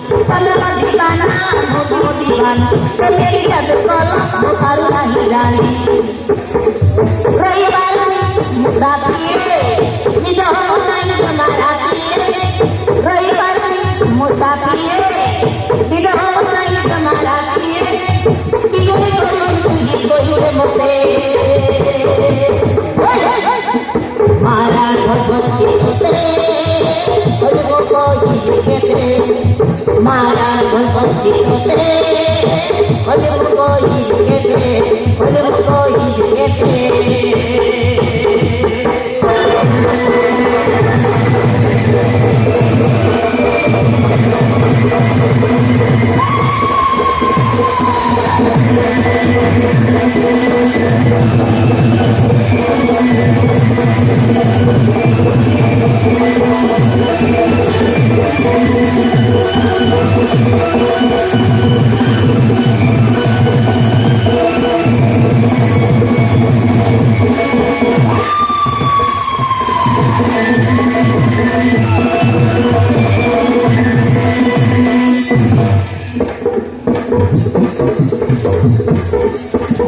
पलवा दीवाना मोदी दीवाना तेरी याद कलम बुखारू नहीं जानी रविवार मुसाफिर निजो नहीं हमारा रविवार मुसाफिर निजो नहीं हमारा कोई मोते मारा भगवती मारा Bhagwati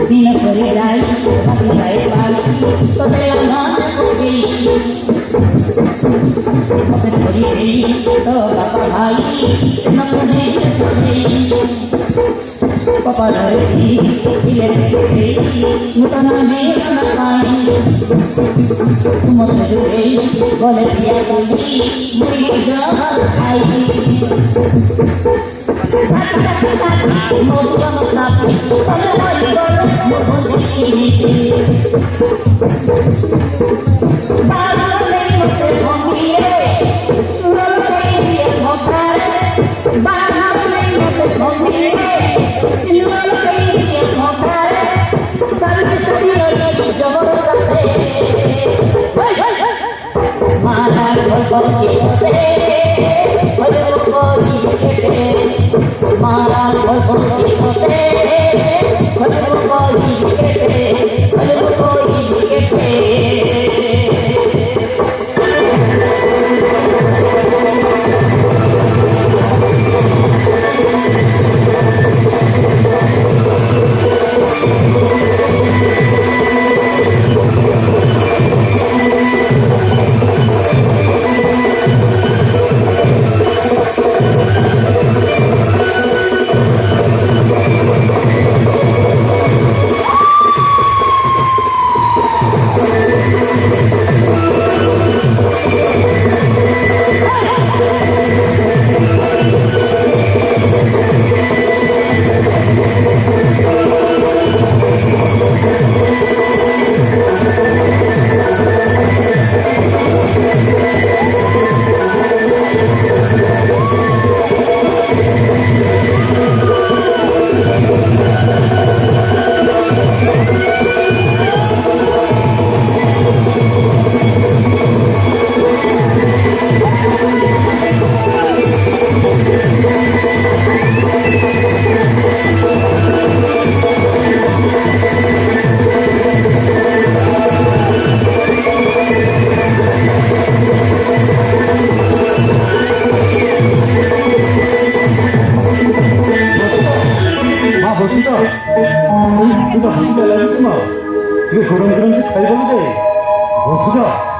Dina Koreai, Koreai Bali, Koreai Mana Koreai, Koreai, to Papa Bhai, Nakoreai Koreai, Papa Bhai, Koreai, Mutana Mera Nakai, Tumoreai, Koreai Koreai, Muri Jahar Hai. 이거 한국에 알려주지 마. 지금 그런 게 타이거인데, 보수자.